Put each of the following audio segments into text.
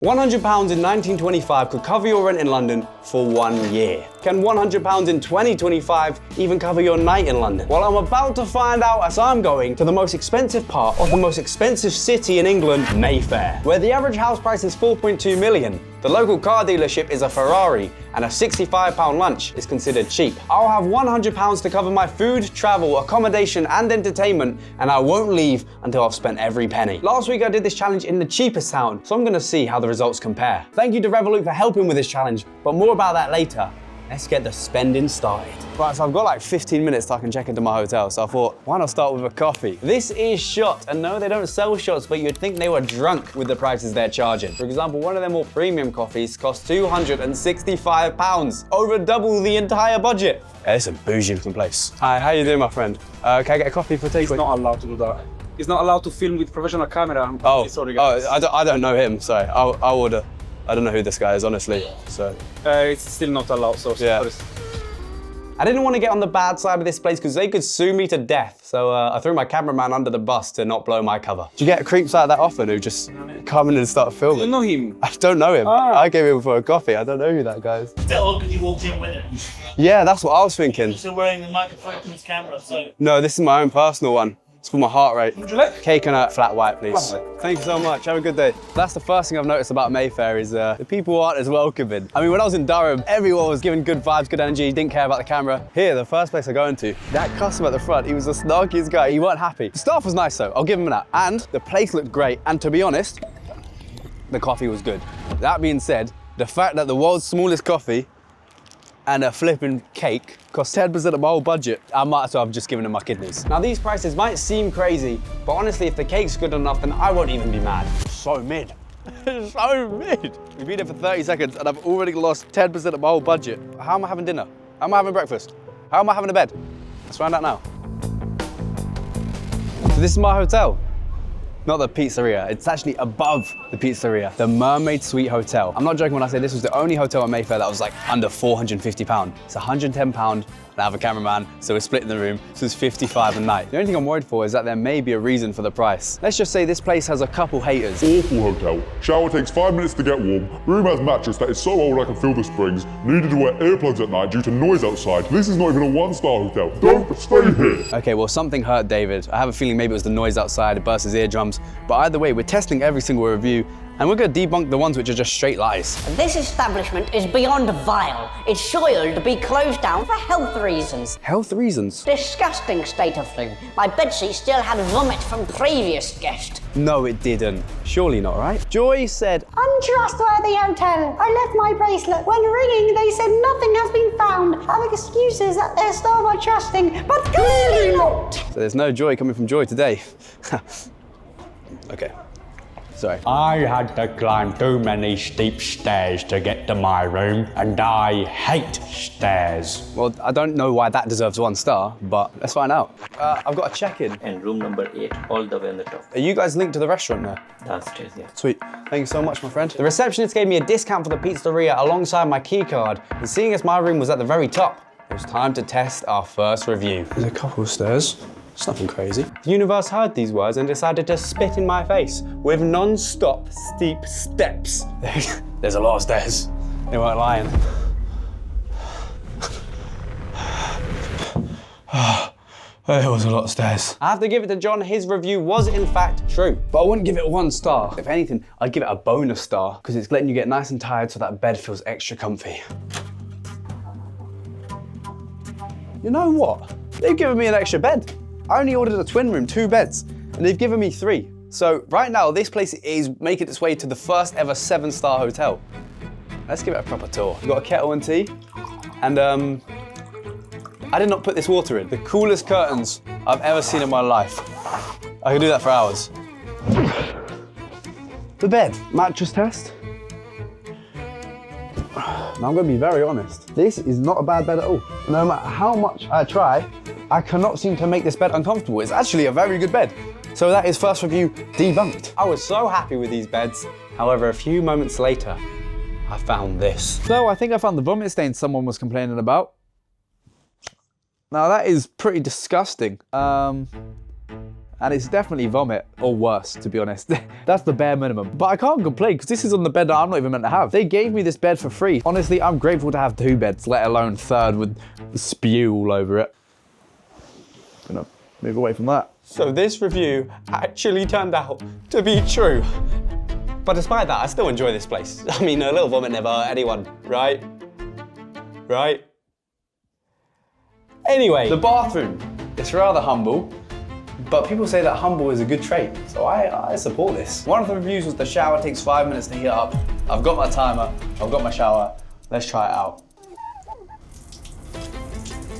£100 in 1925 could cover your rent in London for 1 year. Can £100 in 2025 even cover your night in London? Well, I'm about to find out as I'm going to the most expensive part of the most expensive city in England, Mayfair, where the average house price is 4.2 million. The local car dealership is a Ferrari, and a £65 lunch is considered cheap. I'll have £100 to cover my food, travel, accommodation, and entertainment, and I won't leave until I've spent every penny. Last week I did this challenge in the cheapest town, so I'm gonna see how the results compare. Thank you to Revolut for helping with this challenge, but more about that later. Let's get the spending started. Right, so I've got like 15 minutes till I can check into my hotel, so I thought, why not start with a coffee? This is Shot, and no, they don't sell shots, but you'd think they were drunk with the prices they're charging. For example, one of their more premium coffees costs £265, over double the entire budget. Yeah, it's a bougie looking place. Hi, how you doing, my friend? Can I get a coffee for takeaway? He's not allowed to do that. He's not allowed to film with professional camera. Oh, sorry guys. I don't know him, sorry. I'll order. I don't know who this guy is, honestly, so. It's still not allowed, so yeah. I didn't want to get on the bad side of this place because they could sue me to death, so I threw my cameraman under the bus to not blow my cover. Do you get creeps like that often who just come in and start filming? You know him? I don't know him. Ah. I came in for a coffee. I don't know who that guy is. Is that all because you walked in with it? Yeah, that's what I was thinking. Still wearing the microphone from his camera, so... No, this is my own personal one. It's for my heart rate. Would you like? Cake and a flat white, please. Lovely. Thank you so much. Have a good day. That's the first thing I've noticed about Mayfair is the people aren't as welcoming. I mean, when I was in Durham, everyone was giving good vibes, good energy, didn't care about the camera. Here, the first place I go into, that customer at the front, he was the snarkiest guy. He weren't happy. The staff was nice though, I'll give him that. And the place looked great. And to be honest, the coffee was good. That being said, the fact that the world's smallest coffee and a flipping cake cost 10% of my whole budget, I might as well have just given them my kidneys. Now these prices might seem crazy, but honestly, if the cake's good enough, then I won't even be mad. So mid. So mid. We've been here for 30 seconds and I've already lost 10% of my whole budget. How am I having dinner? How am I having breakfast? How am I having a bed? Let's find out now. So this is my hotel. Not the pizzeria, it's actually above the pizzeria, the Mermaid Suite Hotel. I'm not joking when I say this was the only hotel in Mayfair that was like under £450. It's £110 and I have a cameraman, so we're splitting the room, so it's £55 a night. The only thing I'm worried for is that there may be a reason for the price. Let's just say this place has a couple haters. Awful hotel. Shower takes 5 minutes to get warm. Room has mattress that is so old I can feel the springs. Needed to wear earplugs at night due to noise outside. This is not even a 1-star hotel. Don't stay here. Okay, well something hurt David. I have a feeling maybe it was the noise outside, it burst his eardrums. But either way, we're testing every single review and we're gonna debunk the ones which are just straight lies. This establishment is beyond vile. It's soiled to be closed down for health reasons. Health reasons? Disgusting state of thing. My bedsheet still had vomit from previous guest. No, it didn't. Surely not, right? Joy said, untrustworthy hotel. I left my bracelet. When ringing, they said nothing has been found. Have excuses that their staff are trusting, but clearly not. so there's no joy coming from Joy today. Okay. Sorry. I had to climb too many steep stairs to get to my room, and I hate stairs. Well, I don't know why that deserves 1 star, but let's find out. I've got a check-in. And room number 8, all the way on the top. Are you guys linked to the restaurant there? Downstairs, yeah. Sweet. Thank you so much, my friend. The receptionist gave me a discount for the pizzeria alongside my key card, and seeing as my room was at the very top, it was time to test our first review. There's a couple of stairs. It's nothing crazy. The universe heard these words and decided to spit in my face with non-stop steep steps. There's a lot of stairs. They weren't lying. There was a lot of stairs. I have to give it to John, his review was in fact true, but I wouldn't give it 1 star. If anything, I'd give it a bonus star because it's letting you get nice and tired so that bed feels extra comfy. You know what? They've given me an extra bed. I only ordered a twin room, 2 beds, and they've given me 3. So right now, this place is making its way to the first ever 7-star hotel. Let's give it a proper tour. We've got a kettle and tea, and I did not put this water in. The coolest curtains I've ever seen in my life. I could do that for hours. The bed, mattress test. Now I'm gonna be very honest. This is not a bad bed at all. No matter how much I try, I cannot seem to make this bed uncomfortable. It's actually a very good bed. So that is first review debunked. I was so happy with these beds. However, a few moments later, I found this. So I think I found the vomit stain someone was complaining about. Now that is pretty disgusting. and it's definitely vomit, or worse, to be honest. That's the bare minimum. But I can't complain, because this is on the bed that I'm not even meant to have. They gave me this bed for free. Honestly, I'm grateful to have 2 beds, let alone 3rd with spew all over it. Gonna move away from that. So this review actually turned out to be true. But despite that, I still enjoy this place. I mean, a little vomit never hurt anyone, right? Right? Anyway, the bathroom. It's rather humble, but people say that humble is a good trait, so I support this. One of the reviews was the shower takes 5 minutes to heat up. I've got my timer, I've got my shower. Let's try it out.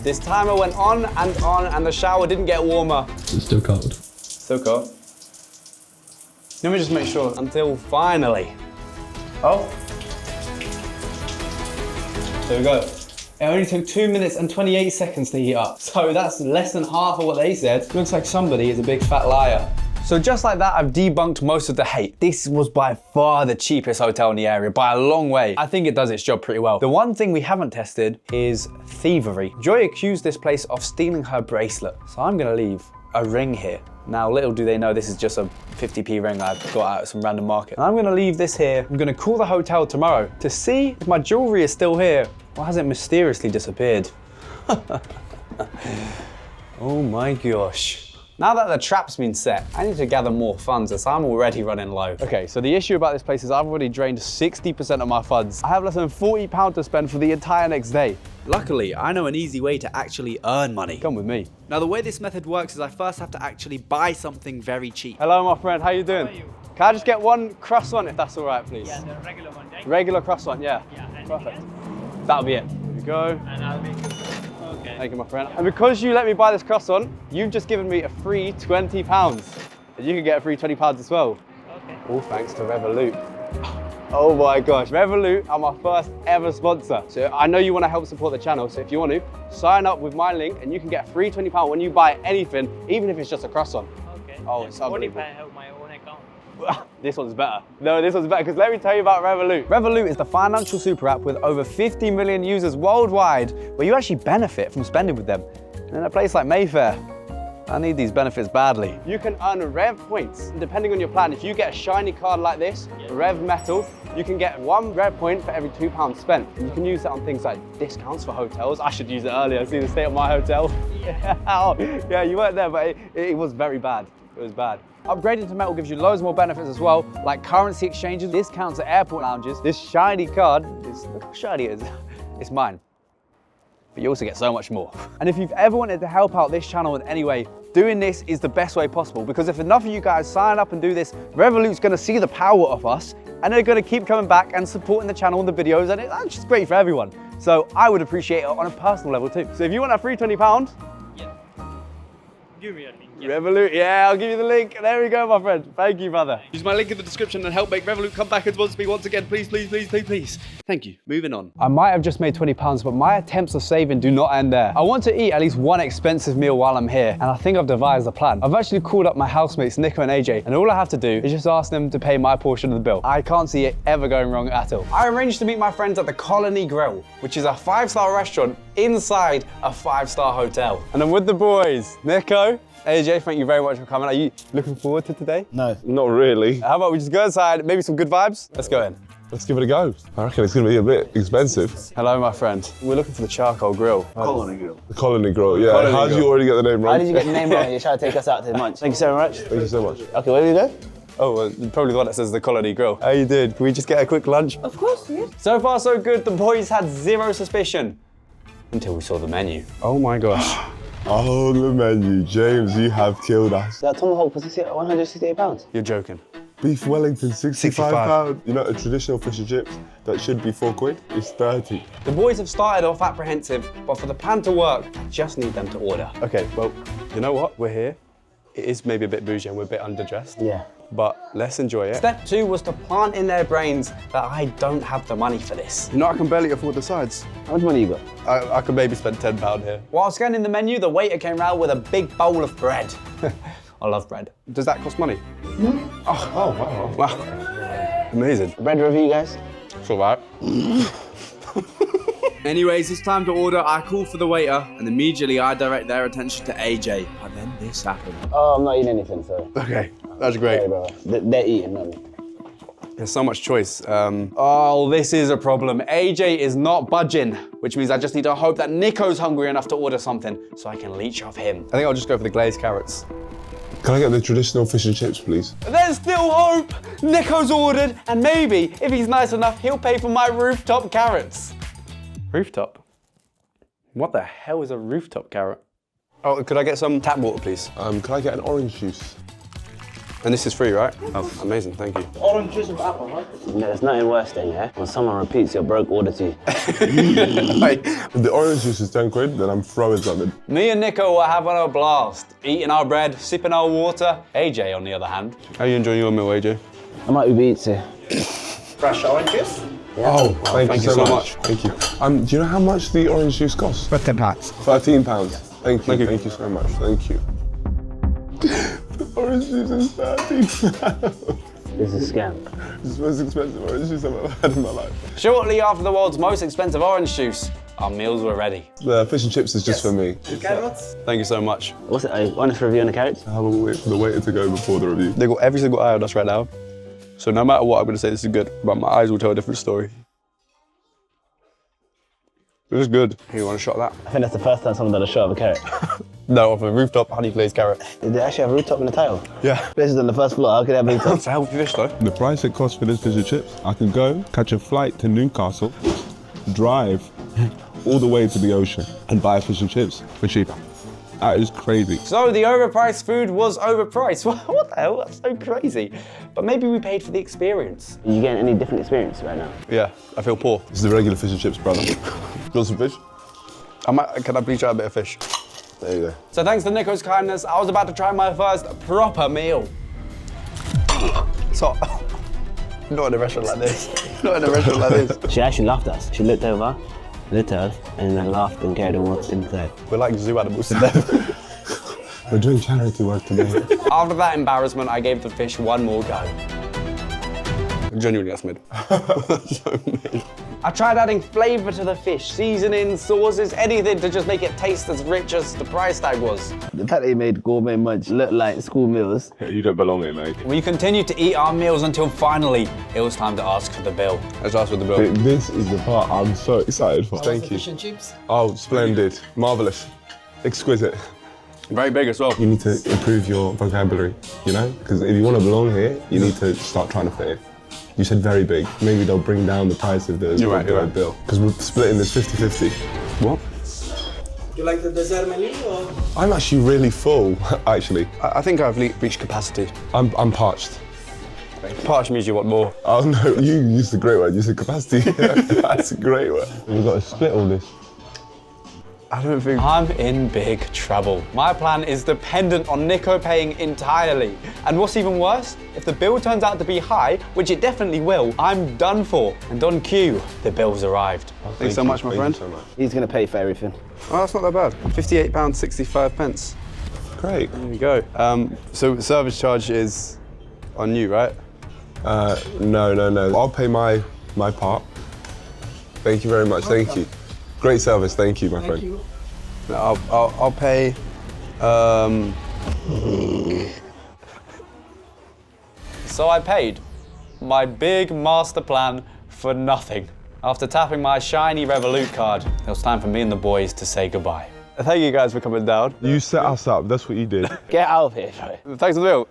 This timer went on, and the shower didn't get warmer. It's still cold. Still cold. Let me just make sure until finally. Oh. There we go. It only took 2 minutes and 28 seconds to heat up. So that's less than half of what they said. Looks like somebody is a big fat liar. So just like that, I've debunked most of the hate. This was by far the cheapest hotel in the area, by a long way. I think it does its job pretty well. The one thing we haven't tested is thievery. Joy accused this place of stealing her bracelet. So I'm gonna leave a ring here. Now, little do they know this is just a 50p ring I got out at some random market. And I'm gonna leave this here. I'm gonna call the hotel tomorrow to see if my jewelry is still here or has it mysteriously disappeared. Oh my gosh. Now that the trap's been set, I need to gather more funds as I'm already running low. Okay, so the issue about this place is I've already drained 60% of my funds. I have less than £40 to spend for the entire next day. Luckily, I know an easy way to actually earn money. Come with me. Now, the way this method works is I first have to actually buy something very cheap. Hello, my friend, how you doing? How are you? Can I just get one croissant if that's all right, please? Yeah, the regular one, right? Regular croissant, yeah. Yeah, and Perfect. That'll be it. Here we go. And I'll make it. Okay. Thank you, my friend. And because you let me buy this croissant, you've just given me a free £20. And you can get a free £20 as well. Okay. All thanks to Revolut. Oh my gosh, Revolut are my first ever sponsor. So I know you want to help support the channel, so if you want to, sign up with my link and you can get a free £20 when you buy anything, even if it's just a croissant. Okay. Oh, it's unbelievable. What if I have my own account? This one's better. No, this one's better, because let me tell you about Revolut. Revolut is the financial super app with over 50 million users worldwide, where you actually benefit from spending with them. And in a place like Mayfair, I need these benefits badly. You can earn Rev points, and depending on your plan. If you get a shiny card like this, Rev Metal, you can get 1 Rev point for every £2 spent. And you can use that on things like discounts for hotels. I should use it earlier, see the state of my hotel. Yeah, you weren't there, but it was very bad. It was bad. Upgrading to metal gives you loads more benefits as well, like currency exchanges, discounts at airport lounges. This shiny card, look how shiny it is. It's mine. But you also get so much more. And if you've ever wanted to help out this channel in any way, doing this is the best way possible, because if enough of you guys sign up and do this, Revolut's gonna see the power of us, and they're gonna keep coming back and supporting the channel and the videos, and it's just great for everyone. So I would appreciate it on a personal level too. So if you want a free £20, Give me a link. Revolut, yeah, I'll give you the link. There we go, my friend. Thank you, brother. Use my link in the description and help make Revolut come back and sponsor me once again. Please, please, please, please, please. Thank you. Moving on. I might have just made £20, but my attempts of saving do not end there. I want to eat at least one expensive meal while I'm here, and I think I've devised a plan. I've actually called up my housemates, Nico and AJ, and all I have to do is just ask them to pay my portion of the bill. I can't see it ever going wrong at all. I arranged to meet my friends at the Colony Grill, which is a 5-star restaurant inside a 5-star hotel. And I'm with the boys, Nico, AJ, thank you very much for coming. Are you looking forward to today? No. Not really. How about we just go inside, maybe some good vibes? Let's go in. Let's give it a go. I reckon it's going to be a bit expensive. Hello, my friend. We're looking for the charcoal grill. Colony Grill. The Colony Grill, yeah. Colony How did Grill. you already get the name wrong? How did you get the name wrong? You're trying to take us out to lunch. Thank you so much. Thank you so much. Okay, where do we go? Oh, well, probably the one that says the Colony Grill. How you doing? Can we just get a quick lunch? Of course, yeah. So far, so good. The boys had zero suspicion until we saw the menu. Oh my gosh. Oh, the menu. James, you have killed us. That tomahawk was £168. You're joking. Beef Wellington, £65. You know, a traditional fish and chips that should be £4 is 30. The boys have started off apprehensive, but for the plan to work, I just need them to order. Okay, well, you know what? We're here. It is maybe a bit bougie and we're a bit underdressed. Yeah. But let's enjoy it. Step 2 was to plant in their brains that I don't have the money for this. You know, I can barely afford the sides. How much money you got? I could maybe spend £10 here. While scanning the menu, the waiter came round with a big bowl of bread. I love bread. Does that cost money? No. Oh, wow. Wow. Amazing. Bread review, guys. It's all right. Anyways, it's time to order. I call for the waiter, and immediately I direct their attention to AJ. But then this happened. Oh, I'm not eating anything, sorry. Okay, that's great. Sorry, brother. They're eating, not me. There's so much choice. Oh, this is a problem. AJ is not budging, which means I just need to hope that Nico's hungry enough to order something so I can leech off him. I think I'll just go for the glazed carrots. Can I get the traditional fish and chips, please? There's still hope. Nico's ordered, and maybe, if he's nice enough, he'll pay for my rooftop carrots. Rooftop? What the hell is a rooftop carrot? Oh, could I get some tap water, please? Can I get an orange juice? And this is free, right? Oh, amazing, thank you. Orange juice with apple, right? There's nothing worse than, yeah, when someone repeats your broke order to you. If the orange juice is 10 quid, then I'm throwing something. Me and Nico were having a blast, eating our bread, sipping our water. AJ, on the other hand. How are you enjoying your meal, AJ? I might Uber Eats here. Fresh orange juice? Yeah. Oh, thank you so much. Thank you. Do you know how much the orange juice costs? £13. £13. Thank you. Thank you so much. Thank you. The orange juice is £13. This is a scam. It's the most expensive orange juice I've ever had in my life. Shortly after the world's most expensive orange juice, our meals were ready. The fish and chips is just for me. Carrots? Thank you so much. What's it? Honest review on the carrots? I will wait for the waiter to go before the review. They got every single eye on us right now. So no matter what, I'm gonna say this is good, but my eyes will tell a different story. This is good. Here, you want a shot of that? I think that's the first time someone's done a shot of a carrot. No, off a rooftop honey glazed carrot. Did they actually have a rooftop in the title? Yeah. This is on the first floor, how could they have a rooftop? It's a healthy fish though. The price it costs for this fish and chips, I could go, catch a flight to Newcastle, drive all the way to the ocean and buy fish and chips for cheaper. That is crazy. So the overpriced food was overpriced. What the hell? That's so crazy. But maybe we paid for the experience. Are you getting any different experience right now? Yeah, I feel poor. This is the regular fish and chips, brother. You want some fish? Can I please try a bit of fish? There you go. So thanks to Nico's kindness, I was about to try my first proper meal. So, not in a restaurant like this. Not in a restaurant like this. She actually laughed at us. She looked over, looked at us, and then laughed and carried on walked inside. We're like zoo animals today. We're doing charity work today. After that embarrassment, I gave the fish one more go. Genuinely, that's mid. So mid. I tried adding flavour to the fish, seasonings, sauces, anything to just make it taste as rich as the price tag was. The fact that he made gourmet munch look like school meals. You don't belong here, mate. We continued to eat our meals until finally it was time to ask for the bill. Let's ask for the bill. This is the part I'm so excited for. Thank you. Fish and chips? Oh, splendid. Marvellous. Exquisite. Very big as well. You need to improve your vocabulary, you know? Because if you want to belong here, you need to start trying to fit in. You said very big. Maybe they'll bring down the price of the You're right. bill. Because we're splitting this 50-50. What? You like the dessert menu or? I'm actually really full, actually. I think I've reached capacity. I'm parched. Parched means you want more. Oh no, you used a great word. You said capacity. That's a great word. We've got to split all this. I don't think I'm in big trouble. My plan is dependent on Nico paying entirely. And what's even worse, if the bill turns out to be high, which it definitely will, I'm done for. And on cue, the bill's arrived. Thanks so much, my friend. Thank you so much. He's going to pay for everything. Oh, that's not that bad. £58.65. Great. There we go. So service charge is on you, right? No. I'll pay my part. Thank you very much. Thank you. Great service. Thank you, my friend. You. I'll pay. So I paid my big master plan for nothing. After tapping my shiny Revolut card, it was time for me and the boys to say goodbye. Thank you guys for coming down. You set us up. That's what you did. Get out of here, bro. Thanks for the meal.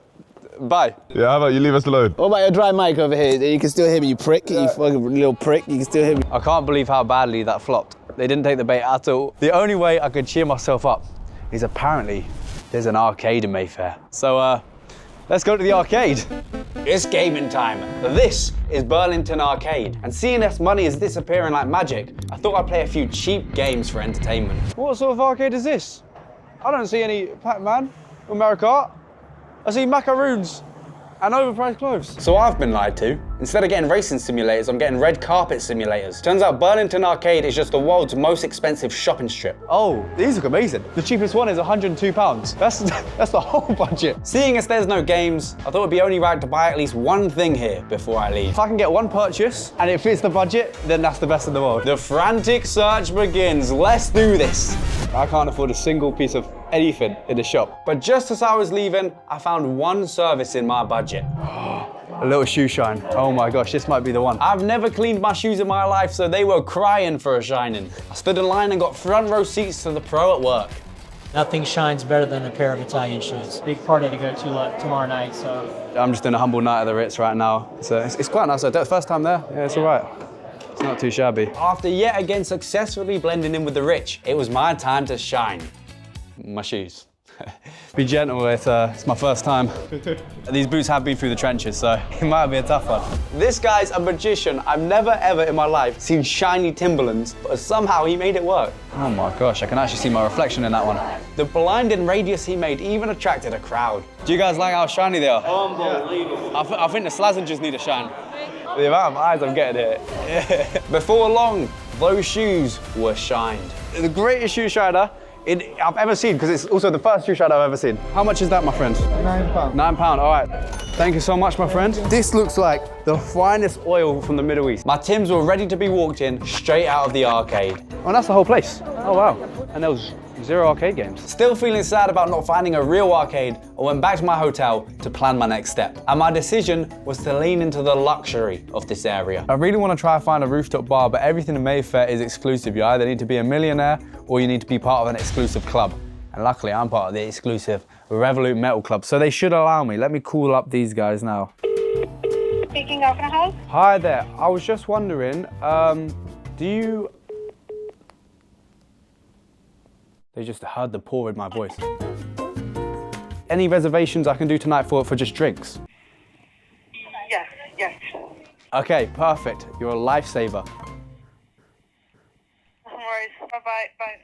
Bye. Yeah, how about you leave us alone? What about your dry mic over here? You can still hear me, you prick. You fucking little prick. You can still hear me. I can't believe how badly that flopped. They didn't take the bait at all. The only way I could cheer myself up is apparently there's an arcade in Mayfair. So let's go to the arcade. It's gaming time. This is Burlington Arcade. And seeing as money is disappearing like magic, I thought I'd play a few cheap games for entertainment. What sort of arcade is this? I don't see any Pac-Man or Mario Kart. I see macaroons and overpriced clothes. So I've been lied to. Instead of getting racing simulators, I'm getting red carpet simulators. Turns out Burlington Arcade is just the world's most expensive shopping strip. Oh, these look amazing. The cheapest one is £102. That's the whole budget. Seeing as there's no games, I thought it'd be only right to buy at least one thing here before I leave. If I can get one purchase and it fits the budget, then that's the best in the world. The frantic search begins. Let's do this. I can't afford a single piece of anything in the shop. But just as I was leaving, I found one service in my budget. A little shoe shine. Oh my gosh, this might be the one. I've never cleaned my shoes in my life, so they were crying for a shining. I stood in line and got front row seats to the pro at work. Nothing shines better than a pair of Italian shoes. Big party to go to tomorrow night, so. I'm just doing a humble night at the Ritz right now. It's quite nice. First time there. Yeah, it's all right. It's not too shabby. After yet again successfully blending in with the rich, it was my time to shine. My shoes. Be gentle, it's my first time. These boots have been through the trenches, so it might be a tough one. This guy's a magician. I've never ever in my life seen shiny Timberlands, but somehow he made it work. Oh my gosh, I can actually see my reflection in that one. The blinding radius he made even attracted a crowd. Do you guys like how shiny they are? Unbelievable. I think the Slazengers need a shine. The amount of eyes I'm getting here. Before long, those shoes were shined. The greatest shoe shiner I've ever seen, because it's also the first shoe shine I've ever seen. How much is that, my friend? £9. £9, all right. Thank you so much, my friend. This looks like the finest oil from the Middle East. My Timbs were ready to be walked in straight out of the arcade. Oh, and that's the whole place. Oh, wow. And there was 0 arcade games. Still feeling sad about not finding a real arcade, I went back to my hotel to plan my next step. And my decision was to lean into the luxury of this area. I really want to try and find a rooftop bar, but everything in Mayfair is exclusive. You either need to be a millionaire or you need to be part of an exclusive club. And luckily, I'm part of the exclusive Revolut Metal Club, so they should allow me. Let me call up these guys now. Speaking, how can I help? Hi there. I was just wondering, do you... They just heard the pour in my voice. Any reservations I can do tonight for just drinks? Yes. Okay, perfect. You're a lifesaver. No worries. Bye.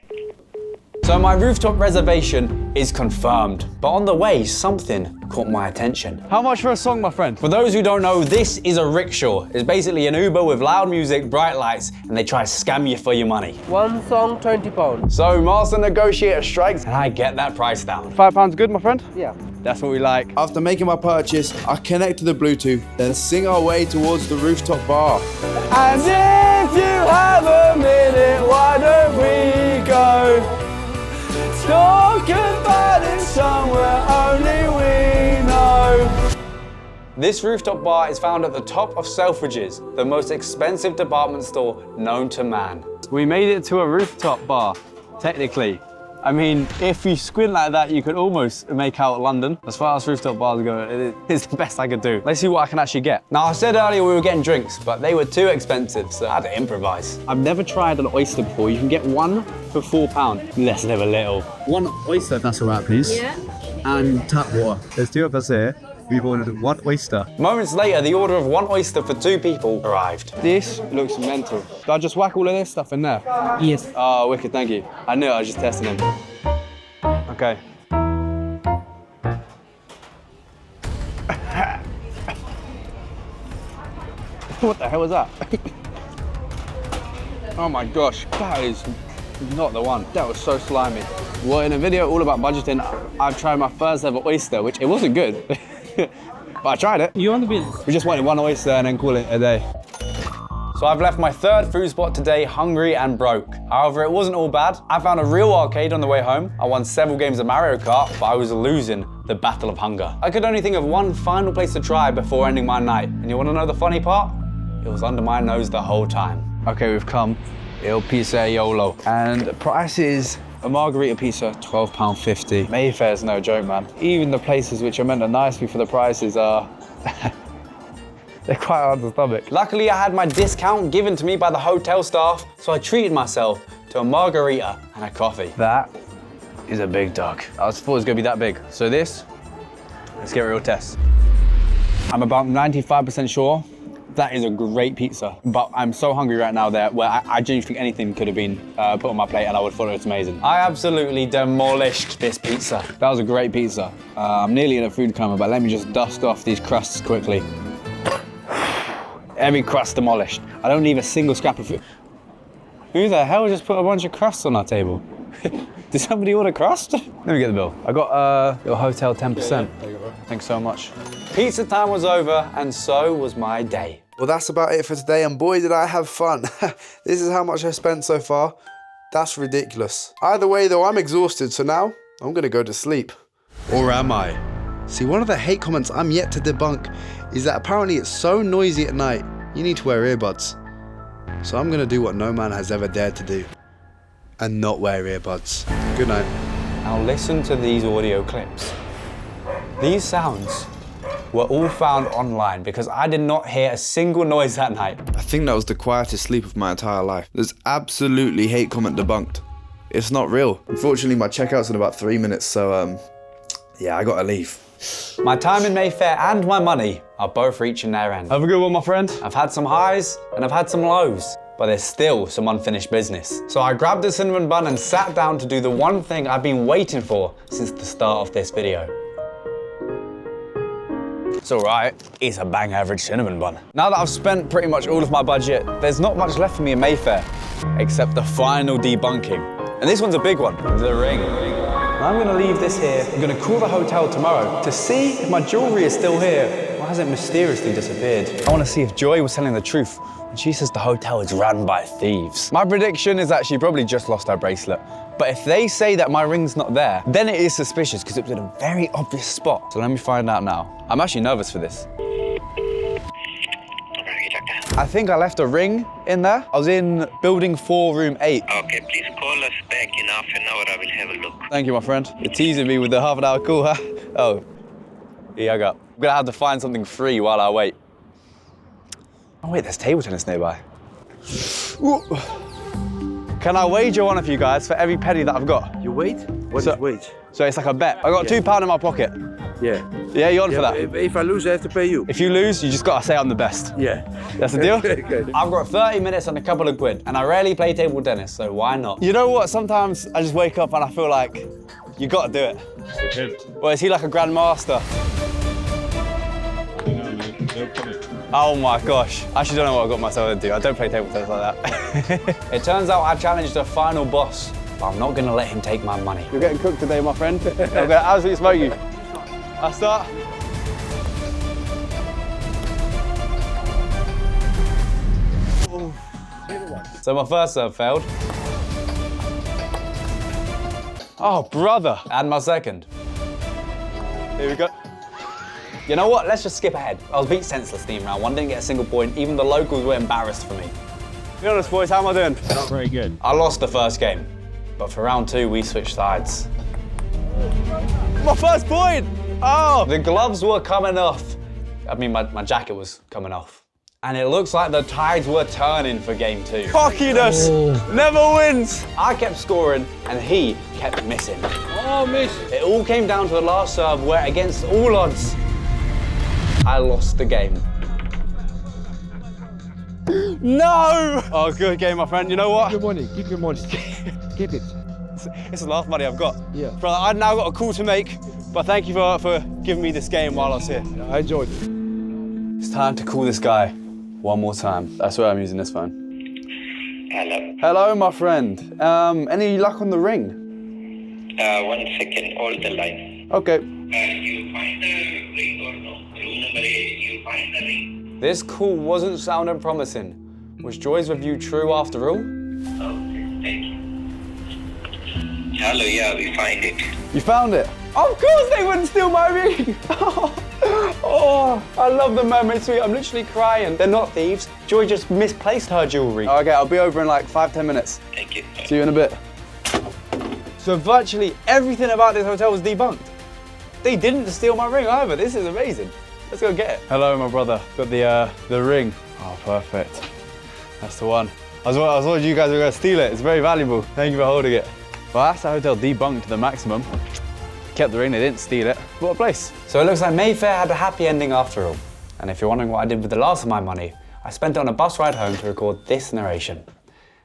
So my rooftop reservation is confirmed. But on the way, something caught my attention. How much for a song, my friend? For those who don't know, this is a rickshaw. It's basically an Uber with loud music, bright lights, and they try to scam you for your money. One song, £20. So master negotiator strikes, and I get that price down. £5 good, my friend? Yeah. That's what we like. After making my purchase, I connect to the Bluetooth, then sing our way towards the rooftop bar. And if you have a minute, why don't we go talk about it somewhere only we know? This rooftop bar is found at the top of Selfridges, the most expensive department store known to man. We made it to a rooftop bar, technically. I mean, if you squint like that, you could almost make out London. As far as rooftop bars go, it's the best I could do. Let's see what I can actually get. Now, I said earlier we were getting drinks, but they were too expensive, so I had to improvise. I've never tried an oyster before. You can get one for £4. Let's live a little. One oyster, if that's all right, please. Yeah. And tap water. There's 2 of us here. We've ordered 1 oyster. Moments later, the order of 1 oyster for 2 people arrived. This looks mental. Do I just whack all of this stuff in there? Yes. Oh, wicked, thank you. I knew it, I was just testing him. Okay. What the hell was that? Oh my gosh, that is not the one. That was so slimy. Well, in a video all about budgeting, I've tried my first ever oyster, which it wasn't good. But I tried it. You on the bill? We just wanted 1 oyster and then call it a day. So I've left my 3rd food spot today hungry and broke. However, it wasn't all bad. I found a real arcade on the way home. I won several games of Mario Kart, but I was losing the battle of hunger. I could only think of one final place to try before ending my night. And you wanna know the funny part? It was under my nose the whole time. Okay, we've come. Il Pizza Yolo. And the price is a margarita pizza, £12.50. Mayfair's no joke, man. Even the places which are meant to nice me for the prices are... they're quite hard to stomach. Luckily, I had my discount given to me by the hotel staff, so I treated myself to a margarita and a coffee. That is a big dog. I thought it was gonna be that big. So this, let's get a real test. I'm about 95% sure that is a great pizza, but I'm so hungry right now that where I genuinely think anything could have been put on my plate and I would have thought it was amazing. I absolutely demolished this pizza. That was a great pizza. I'm nearly in a food coma, but let me just dust off these crusts quickly. Every crust demolished. I don't leave a single scrap of food. Who the hell just put a bunch of crusts on our table? Did somebody order crust? Let me get the bill. I got your hotel 10%. Thanks so much. Pizza time was over, and so was my day. Well, that's about it for today, and boy, did I have fun. This is how much I spent so far. That's ridiculous. Either way, though, I'm exhausted, so now I'm gonna go to sleep. Or am I? See, one of the hate comments I'm yet to debunk is that apparently it's so noisy at night, you need to wear earbuds. So I'm gonna do what no man has ever dared to do, and not wear earbuds. Good night. Now listen to these audio clips. These sounds were all found online because I did not hear a single noise that night. I think that was the quietest sleep of my entire life. There's absolutely hate comment debunked. It's not real. Unfortunately, my checkout's in about 3 minutes, so yeah, I gotta leave. My time in Mayfair and my money are both reaching their end. Have a good one, my friend. I've had some highs and I've had some lows, but there's still some unfinished business. So I grabbed a cinnamon bun and sat down to do the one thing I've been waiting for since the start of this video. It's all right, it's a bang average cinnamon bun. Now that I've spent pretty much all of my budget, there's not much left for me in Mayfair, except the final debunking. And this one's a big one, the ring. I'm gonna leave this here. I'm gonna call the hotel tomorrow to see if my jewelry is still here or has it mysteriously disappeared. I wanna see if Joy was telling the truth when she says the hotel is run by thieves. My prediction is that she probably just lost her bracelet. But if they say that my ring's not there, then it is suspicious because it was in a very obvious spot. So let me find out now. I'm actually nervous for this. I think I left a ring in there. I was in building 4, room 8. Okay, please call us back in half an hour. I will have a look. Thank you, my friend. You're teasing me with the half-an-hour call, huh? Oh, here I go. I'm gonna have to find something free while I wait. Oh wait, there's table tennis nearby. Ooh. Can I wager one of you guys for every penny that I've got? You wait? What is wait? So it's like a bet. I got £2 in my pocket. Yeah. Yeah, you on for that? If I lose, I have to pay you. If you lose, you just gotta say I'm the best. Yeah. That's the deal? Okay. I've got 30 minutes and a couple of quid, and I rarely play table tennis, so why not? You know what? Sometimes I just wake up and I feel like you gotta do it. Well, is he like a grandmaster? Oh my gosh. I actually don't know what I got myself into. I don't play table tennis like that. It turns out I challenged the final boss, but I'm not gonna let him take my money. You're getting cooked today, my friend. I'm gonna absolutely smoke you. I start. So my first serve failed. Oh, brother. And my second. Here we go. You know what? Let's just skip ahead. I was beat senseless team round 1, didn't get a single point. Even the locals were embarrassed for me. Be honest, boys, how am I doing? Not very good. I lost the first game, but for round 2, we switched sides. My first point! Oh! The gloves were coming off. I mean, my jacket was coming off. And it looks like the tides were turning for game 2. Cockiness never wins! I kept scoring, and he kept missing. Oh, miss! It all came down to the last serve, where against all odds, I lost the game. No! Oh, good game, my friend. You know what? Keep your money. Keep your money. Keep it. It's the last money I've got. Yeah. Bro, I've now got a call to make, but thank you for giving me this game while I was here. I enjoyed it. It's time to call this guy one more time. That's why I'm using this phone. Hello. Hello, my friend. Any luck on the ring? 1 second, hold the line. Okay. You find the ring or no? Room number 8, you find the ring. This call wasn't sounding promising. Was Joy's review true after all? Okay, thank you. Hello, yeah, we find it. You found it? Of course they wouldn't steal my ring! Oh, I love the mermaid suite. I'm literally crying. They're not thieves. Joy just misplaced her jewelry. Okay, I'll be over in like 5-10 minutes. Thank you. See you in a bit. So virtually everything about this hotel was debunked. They didn't steal my ring either. This is amazing. Let's go get it. Hello, my brother. Got the ring. Oh, perfect. That's the one. I was worried you guys were going to steal it. It's very valuable. Thank you for holding it. Well, that's the hotel debunked to the maximum. Kept the ring, they didn't steal it. What a place. So it looks like Mayfair had a happy ending after all. And if you're wondering what I did with the last of my money, I spent it on a bus ride home to record this narration.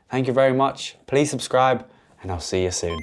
Thank you very much. Please subscribe, and I'll see you soon.